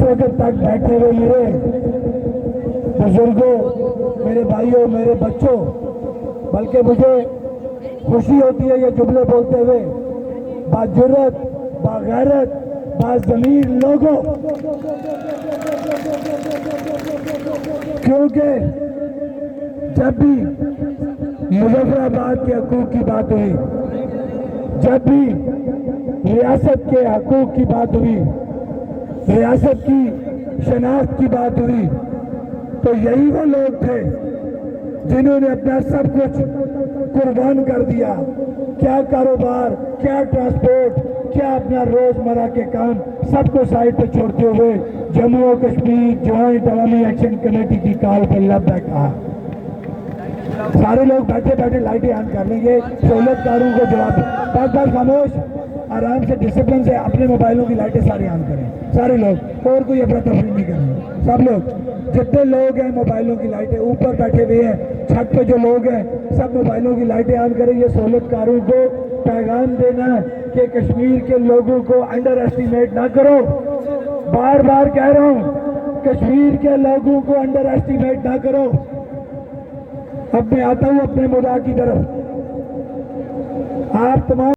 وقت تک بیٹھے ہوئے میرے بزرگوں، میرے بھائیوں، میرے بچوں، بلکہ مجھے خوشی ہوتی ہے یہ جملے بولتے ہوئے، باجرت، باغیرت، باضمیر لوگوں، کیونکہ جب بھی مظفر آباد کے حقوق کی بات ہوئی، جب بھی ریاست کے حقوق کی بات ہوئی، ریاست کی شناخت کی بات ہوئی، تو یہی وہ لوگ تھے جنہوں نے اپنا سب کچھ قربان کر دیا. کیا کاروبار، کیا ٹرانسپورٹ، کیا اپنا روزمرہ کے کام سب کو سائڈ پہ چھوڑتے ہوئے جموں و کشمیر جوائنٹ عوامی ایکشن کمیٹی کی کال پہ لبیک کہا. سارے لوگ بیٹھے بیٹھے لائٹیں آن کر لیں گے، سہولت کاروں کو جواب بات بات خاموش، آرام سے ڈسپلن سے اپنے موبائلوں کی لائٹیں سارے آن کریں. سارے لوگ، اور کوئی افراتفری نہیں کرنی. سب لوگ، جتنے لوگ ہیں موبائلوں کی لائٹیں، اوپر بیٹھے ہوئے ہیں چھت پہ جو لوگ ہیں سب موبائلوں کی لائٹیں آن کریں. یہ سہولت کاروں کو پیغام دینا ہے کہ کشمیر کے لوگوں کو انڈر ایسٹیمیٹ نہ کرو. بار بار کہہ رہا ہوں، کشمیر کے لوگوں کو انڈر ایسٹیمیٹ نہ کرو. اب میں آتا ہوں اپنے مدعا کی طرف. آپ تمام